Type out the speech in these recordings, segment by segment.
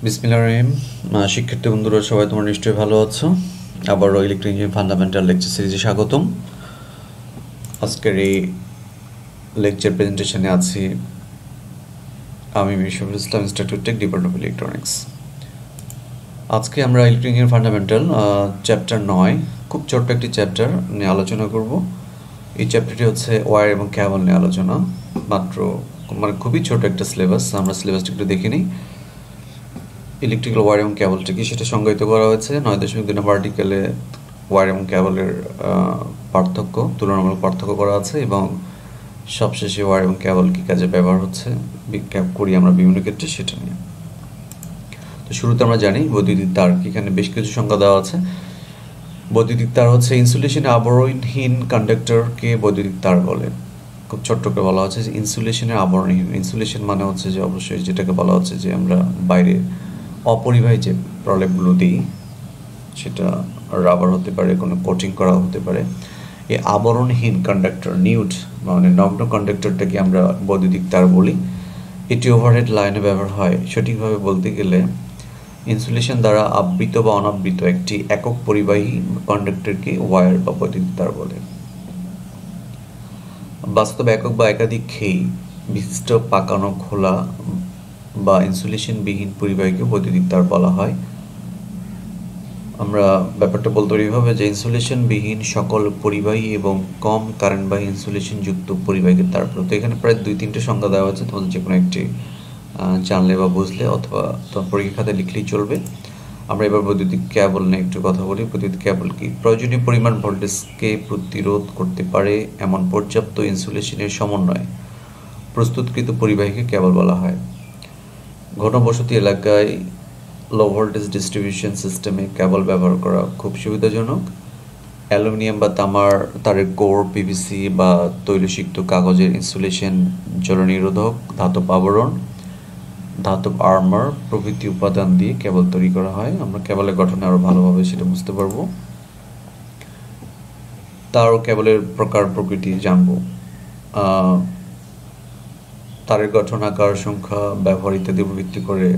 বিসমিল্লাহির রহিম। শিক্ষার্থী বন্ধুরা সবাই তোমরা নিশ্চয়ই ভালো আছো। আবারও ইলেকট্রিক ইঞ্জিনিয়ারিং ফান্ডামেন্টাল লেকচার সিরিজে স্বাগতম। আজকের এই লেকচার প্রেজেন্টেশনে আছি আমি Mishrul Islam, institute tech, department of electronics. আজকে আমরা ইলেকট্রিক ইঞ্জিনিয়ারিং ফান্ডামেন্টাল চ্যাপ্টার 9 খুব ছোট্ট একটি চ্যাপ্টার নিয়ে আলোচনা করব। এই চ্যাপ্টারটি হচ্ছে ওয়্যার এবং কেবল নিয়ে আলোচনা, মাত্র খুবই ছোট একটা সিলেবাস। আমরা সিলেবাসটা একটু দেখে নিই। ইলেকট্রিক্যাল ওয়্যার এবং কেবলটা কি সেটা সংজ্ঞায়িত করা হয়েছে 9.2 নম্বর আর্টিকেলে। ওয়্যার এবং কেবলের পার্থক্য, তুলনামূলক পার্থক্য করা আছে এবং সবশেষে ওয়্যার এবং কেবল কী কাজে ব্যবহার হচ্ছে করি আমরা বিভিন্ন ক্ষেত্রে সেটা নিয়ে। তো শুরুতে আমরা জানি বৈদ্যুতিক তার, এখানে বেশ কিছু সংখ্যা দেওয়া আছে। বৈদ্যুতিক তার হচ্ছে ইনসুলেশনে আবরণহীন কন্ডাক্টরকে বৈদ্যুতিক তার বলে। খুব ছোট্ট করে বলা হচ্ছে যে ইনসুলেশনের আবরণহীন। ইনসুলেশন মানে হচ্ছে যে অবশ্যই যেটাকে বলা হচ্ছে যে আমরা বাইরে অপরিবাহী যে প্রলেপগুলো দিই, সেটা রাবার হতে পারে, কোনো কোটিং করা হতে পারে। এই আবরণহীন কন্ডাক্টর, নিউড মানে নগ্ন কন্ডাক্টরটাকে আমরা বৈদ্যুতিক তার বলি। এটি ওভারহেড লাইনে ব্যবহার হয়। সঠিকভাবে বলতে গেলে ইনসুলেশন দ্বারা আবৃত বা অনাবৃত একটি একক পরিবাহী কন্ডাক্টরকে ওয়্যার বা বৈদ্যুতিক তার বলে। বাস্তব একক বা একাধিক খেই বিশিষ্ট পাকানো খোলা বা ইনসুলেশনবিহীন পরিবাহীকে বৈদ্যুতিক তার বলা হয়। আমরা ব্যাপারটা বলতে পারি এইভাবে যে ইনসুলেশনবিহীন সকল পরিবাহী এবং কম কারেন্টবাহী ইনসুলেশনযুক্ত পরিবাহীকে তার। তো এখানে প্রায় 2-3টে সংজ্ঞা দেওয়া আছে, তোমাদের যে কোনো একটি জানলে বা বুঝলে অথবা তোমার পরীক্ষা খাতায় লিখলেই চলবে। আমরা এবার বৈদ্যুতিক কেবল নিয়ে একটু কথা বলি। বৈদ্যুতিক কেবল কি? প্রয়োজনীয় পরিমাণ ভোল্টেজকে প্রতিরোধ করতে পারে এমন পর্যাপ্ত ইনসুলেশনের সমন্বয়ে প্রস্তুতকৃত পরিবাহীকে কেবল বলা হয়। ঘনবসতি এলাকায় লো ভোল্টেজ ডিস্ট্রিবিউশন সিস্টেমে কেবল ব্যবহার করা খুব সুবিধাজনক। অ্যালুমিনিয়াম বা তামার তারের কোর, পিভিসি বা তৈলসিক্ত কাগজের ইনসুলেশন, জলনিরোধক, ধাতব আবরণ, ধাতব আর্মার প্রভৃতি উপাদান দিয়ে কেবল তৈরি করা হয়। আমরা কেবলের গঠনে আরও ভালোভাবে সেটা বুঝতে পারবো। তারও কেবলের প্রকার প্রকৃতি জানবো। তারের গঠন, আকার, সংখ্যা, ব্যবহার ইত্যাদির উপর ভিত্তি করে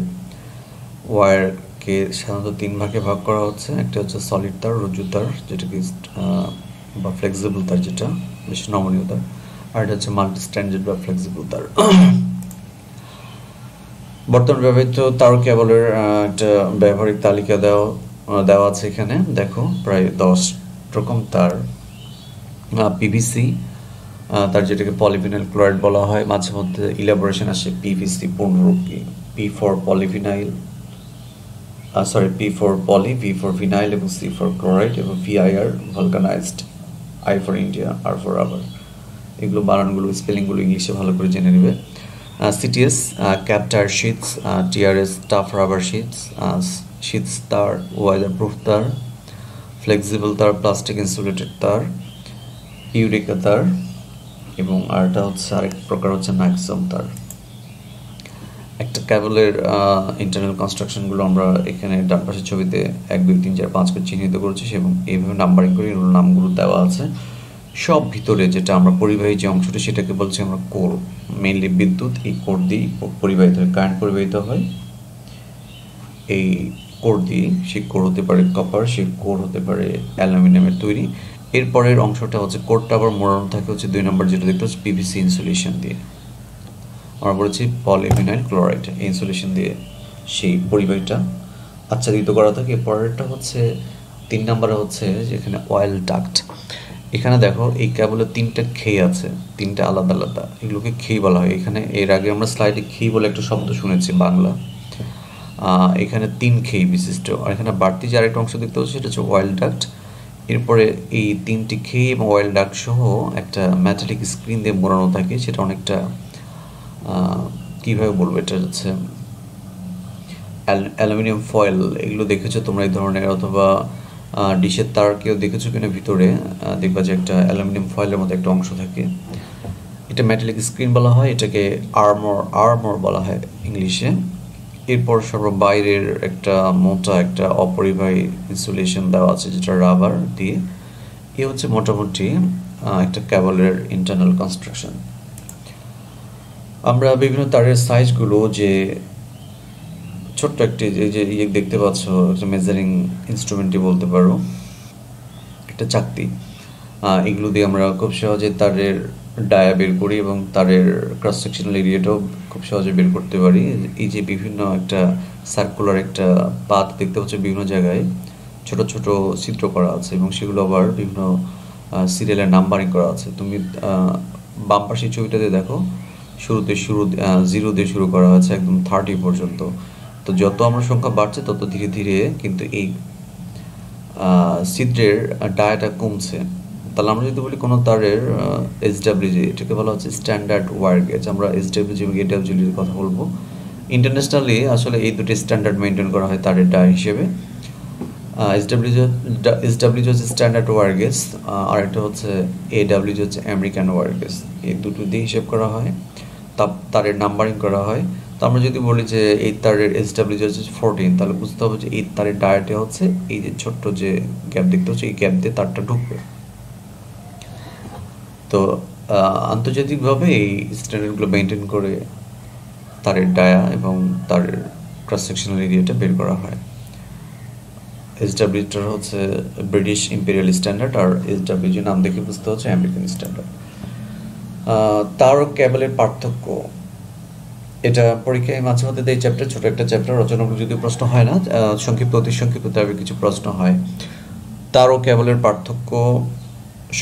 ওয়্যারকে সাধারণত 3 ভাগে ভাগ করা হচ্ছে। একটা হচ্ছে সলিড তার, রজ্জু তার, যেটাকে বা ফ্লেক্সিবল তার, যেটা বেশ নমনীয় তার। আর এটা হচ্ছে মাল্টি স্ট্যান্ডার্ড বা ফ্লেক্সিবল তার। বর্তমান ব্যবহৃত তার কেবলের একটা ব্যবহারিক তালিকা দেওয়া আছে এখানে। দেখো প্রায় 10 রকম তার। পিভিসি তার, যেটাকে পলিভিনাইল ক্লোরাইড বলা হয়। মাঝে মধ্যে ইলাবোরেশন আসে পিভিসি পূর্ণরূপ কি, P for polyvinyl, P for poly, V for vinyl এবং সি ফর ক্লোরাইড এবং VIR vulcanised, I for India, R for rubber. এগুলো বানানগুলো, স্পেলিংগুলো ইংলিশে ভালো করে জেনে নেবে। CTS cab tyre sheets, TRS tough rubber sheets, sheets তার, ওয়েদার প্রুফ তার, ফ্লেক্সিবল তার, প্লাস্টিক ইনসুলেটেড তার, ইউরিকা তার এবং আরেকটা হচ্ছে আরেক প্রকার হচ্ছে ম্যাক্সিমাম তার। একটা কেবলের ইন্টারনাল কনস্ট্রাকশনগুলো আমরা এখানে ডান পাশের ছবিতে 1, 2, 3, 4, 5 করে চিহ্নিত করেছি এবং এইভাবে নাম্বারিং করে এগুলোর নামগুলো দেওয়া আছে। সব ভিতরে যেটা আমরা পরিবাহী যে অংশটা, সেটাকে বলছি আমরা কোর। মেইনলি বিদ্যুৎ এই কোর দিয়ে পরিবাহিত হয়, কারেন্ট পরিবাহিত হয় এই কোর দিয়ে। সেই কোর হতে পারে কপার, সেই কোর হতে পারে অ্যালুমিনিয়ামের তৈরি। এরপরের অংশটা হচ্ছে কোরটা আবার মোড়ানো থাকে হচ্ছে 2 নম্বর যেটা দেখতে হচ্ছে পিভিসি ইনসুলেশন দিয়ে। আমরা বলেছি পলিভিনাইল ক্লোরাইড ইনসুলেশন দিয়ে সেই পরিবাহীটা আচ্ছাদিত করা থাকে। পরেরটা হচ্ছে 3 নম্বরে হচ্ছে যেখানে অয়েল ডাক্ট। এখানে দেখো এই কেবলের 3টা খেই আছে, 3টা আলাদা আলাদা, এগুলোকে খেই বলা হয়। এখানে এর আগে আমরা স্লাইডে খেই বলে একটা শব্দ শুনেছি বাংলা। এখানে 3 খেই বিশিষ্ট। আর এখানে বাড়তি যে আরেকটা অংশ দেখতে হচ্ছে সেটা হচ্ছে অয়েল ডাক্ট। এরপরে এই 3টি খেই এবং অয়েল ডাক্ট সহ একটা মেটালিক স্ক্রিন দিয়ে মোড়ানো থাকে। সেটা অনেকটা কীভাবে বলবো, এটা হচ্ছে অ্যালুমিনিয়াম ফয়েল। এগুলো দেখেছো তোমরা এই ধরনের, অথবা ডিশের তার কেউ দেখেছো কিনা ভিতরে দেখবা যে একটা অ্যালুমিনিয়াম ফয়েলের মতো একটা অংশ থাকে। এটা মেটালিক স্ক্রিন বলা হয়, এটাকে আর্মর বলা হয় ইংলিশে। এরপর বাইরের একটা মোটা একটা অপরিবাহী ইনসুলেশন দেওয়া আছে যেটা রাবার দিয়ে। এ হচ্ছে মোটামুটি একটা কেবলের ইন্টারনাল কনস্ট্রাকশন। আমরা বিভিন্ন তারের সাইজগুলো যে ছোট্ট একটি এই যে দেখতে পাচ্ছ, একটা মেজারিং ইনস্ট্রুমেন্টই বলতে পারো, একটা চাকতি। এগুলো দিয়ে আমরা খুব সহজে তারের ডায়া বের করি এবং তারের ক্রস সেকশনাল এরিয়াটাও খুব সহজে বের করতে পারি। এই যে বিভিন্ন একটা সার্কুলার একটা পাত দেখতে পাচ্ছ, বিভিন্ন জায়গায় ছোট ছোট চিত্র করা আছে এবং সেগুলো আবার বিভিন্ন সিরিয়ালের নাম্বারিং করা আছে। তুমি বাম পাশের ছবিটাতে দেখো, শুরু 0 দিয়ে শুরু করা হয়েছে একদম 30 পর্যন্ত। তো যত আমরা সংখ্যা বাড়ছে তত ধীরে ধীরে কিন্তু এই ছিদ্রের ডায়াটা কমছে। তাহলে আমরা যদি বলি কোনো তারের SWG, এটাকে বলা হচ্ছে স্ট্যান্ডার্ড ওয়্যার গেজ। আমরা SWG এবং AWG এর কথা বলবো। ইন্টারন্যাশনালি আসলে এই দুটি স্ট্যান্ডার্ড মেনটেন করা হয় তারের ডায়া হিসেবে। SWG হচ্ছে স্ট্যান্ডার্ড ওয়্যার গেজ, আর একটা হচ্ছে AWG হচ্ছে আমেরিকান ওয়্যার গেজ। এই দুটো দিয়ে হিসেব করা হয়, তারের নাম্বারিং করা হয়। তো আমরা যদি বলি যে এই তারের SWG হচ্ছে 14, তাহলে বুঝতে হবে যে এই তারের ডায়াটা হচ্ছে এই যে ছোট্ট যে গ্যাপ দেখতে হচ্ছে, এই গ্যাপ দিয়ে তারটা ঢুকবে। তো আন্তর্জাতিকভাবে এই স্ট্যান্ডার্ডগুলো মেনটেন করে তারের ডায়া এবং তারের ক্রস সেকশনাল এরিয়াটা বের করা হয়। SWG হচ্ছে ব্রিটিশ ইম্পেরিয়াল স্ট্যান্ডার্ড, আর SWG নাম দেখে বুঝতে হচ্ছে আমেরিকান স্ট্যান্ডার্ড। তার ও কেবলের পার্থক্য, এটা পরীক্ষায় মাঝে মধ্যে এই চ্যাপ্টার, ছোট একটা চ্যাপ্টার রচনামূলক যদি প্রশ্ন হয় না, সংক্ষিপ্ত অতি সংক্ষিপ্ত তবে কিছু প্রশ্ন হয়। তার ও কেবলের পার্থক্য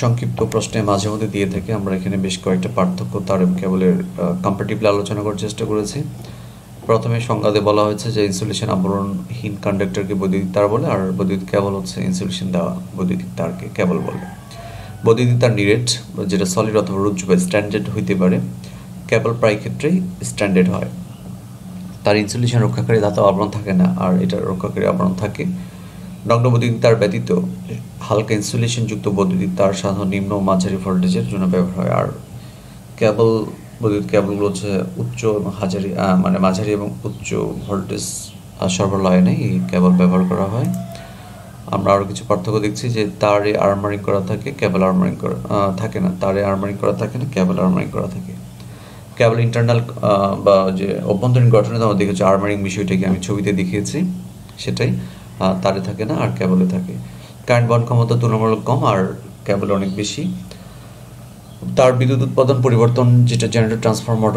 সংক্ষিপ্ত প্রশ্নে মাঝে মধ্যে দিয়ে থাকে। আমরা এখানে বেশ কয়েকটা পার্থক্য তার এবং কেবলের কম্পারেটিভলি আলোচনা করার চেষ্টা করেছি। প্রথমে সংজ্ঞাতে বলা হয়েছে যে ইনসুলেশন আবরণহীন কন্ডাক্টরকে বৈদ্যুতিক তার বলে, আর বৈদ্যুতিক কেবল হচ্ছে ইনসুলেশন দেওয়া বৈদ্যুতিক তারকে কেবল বলে। বৈদ্যুতিক তার নিরেট, যেটা সলিড অথবা রুজ্জু বা স্ট্যান্ডার্ড হইতে পারে। কেবল প্রায় ক্ষেত্রেই স্ট্যান্ডার্ড হয়। তার ইনসুলেশন রক্ষাকারী ধাতব আবরণ থাকে না, আর এটার রক্ষাকারী আবরণ থাকে। নগ্ন বৈদ্যুতিক তার ব্যতীত হালকা ইনসুলেশনযুক্ত বৈদ্যুতিক তার সাধারণ নিম্ন ও মাঝারি ভোল্টেজের জন্য ব্যবহার হয়। আর কেবল, বৈদ্যুতিক কেবলগুলো হচ্ছে উচ্চ এবং মাঝারি এবং উচ্চ ভোল্টেজ সরবরাহ লাইনে এই কেবল ব্যবহার করা হয়। আমরা আরও কিছু পার্থক্য দেখছি যে তারে আর্মারিং করা থাকে, কেবল আর্মারিং করা থাকে না। তারে আর্মারিং করা থাকে না, কেবল আর্মারিং করা থাকে। কেবল ইন্টারনাল বা যে অভ্যন্তরীণ গঠনে আমরা দেখেছি আর্মারিং বিষয়টাকে আমি ছবিতে দেখিয়েছি, সেটাই তারে থাকে না আর কেবলে থাকে। কারেন্ট বহন ক্ষমতা তুলনামূলক কম আর কেবলে অনেক বেশি। তার বিদ্যুৎ উৎপাদন পরিবর্তন, যেটা জেনারেটর, ট্রান্সফরমার,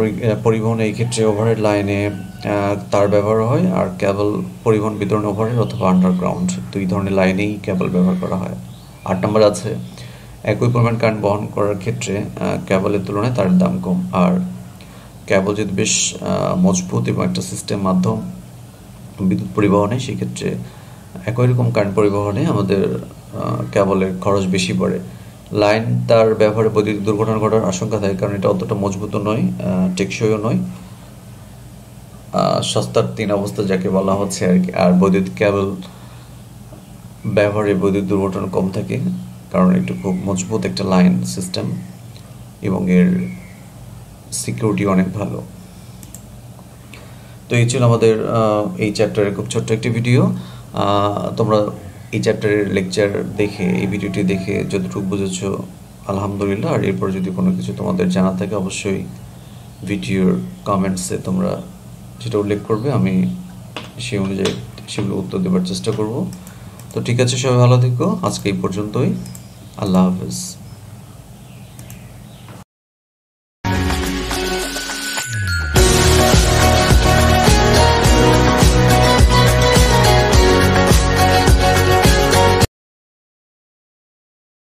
পরিবহন, এই ক্ষেত্রে ওভারহেড লাইনে তার ব্যবহার হয়। আর কেবল পরিবহন, বিতরণ, ওভারহেড অথবা আন্ডারগ্রাউন্ড, দুই ধরনের লাইনেই কেবল ব্যবহার করা হয়। 8 নম্বর আছে একই পরিমাণ কারেন্ট বহন করার ক্ষেত্রে কেবলের তুলনায় তার দাম কম। আর কেবল যদি বেশ মজবুত এবং একটা সিস্টেম মাধ্যম বিদ্যুৎ পরিবহনে, সেক্ষেত্রে একই রকম কারেন্ট পরিবহনে আমাদের কেবলের খরচ বেশি পড়ে। লাইন তার ব্যবহারে বৈদ্যুতিক দুর্ঘটনা ঘটার আশঙ্কা থাকে, কারণ এটা অতটা মজবুতও নয়, টেকসইও নয়, সস্তার 3 অবস্থা যাকে বলা হচ্ছে আর কি। আর বৈদ্যুতিক কেবল ব্যবহারে বৈদ্যুতিক দুর্ঘটনা কম থাকে, কারণ এটা খুব মজবুত একটা লাইন সিস্টেম এবং এর সিকিউরিটি অনেক ভালো। তো এই ছিল আমাদের এই চ্যাপ্টারের খুব ছোট্ট একটি ভিডিও। তোমরা এই চ্যাপ্টারের লেকচার দেখে, এই ভিডিওটি দেখে যতটুকু বুঝেছো আলহামদুলিল্লাহ। আর এরপর যদি কোনো কিছু তোমাদের জানা থাকে অবশ্যই ভিডিওর কমেন্টসে তোমরা সেটা উল্লেখ করবে, আমি সেই অনুযায়ী সেগুলো উত্তর দেওয়ার চেষ্টা করব। তো ঠিক আছে, সবাই ভালো থেকো, আজকে এই পর্যন্তই, আল্লাহ হাফেজ।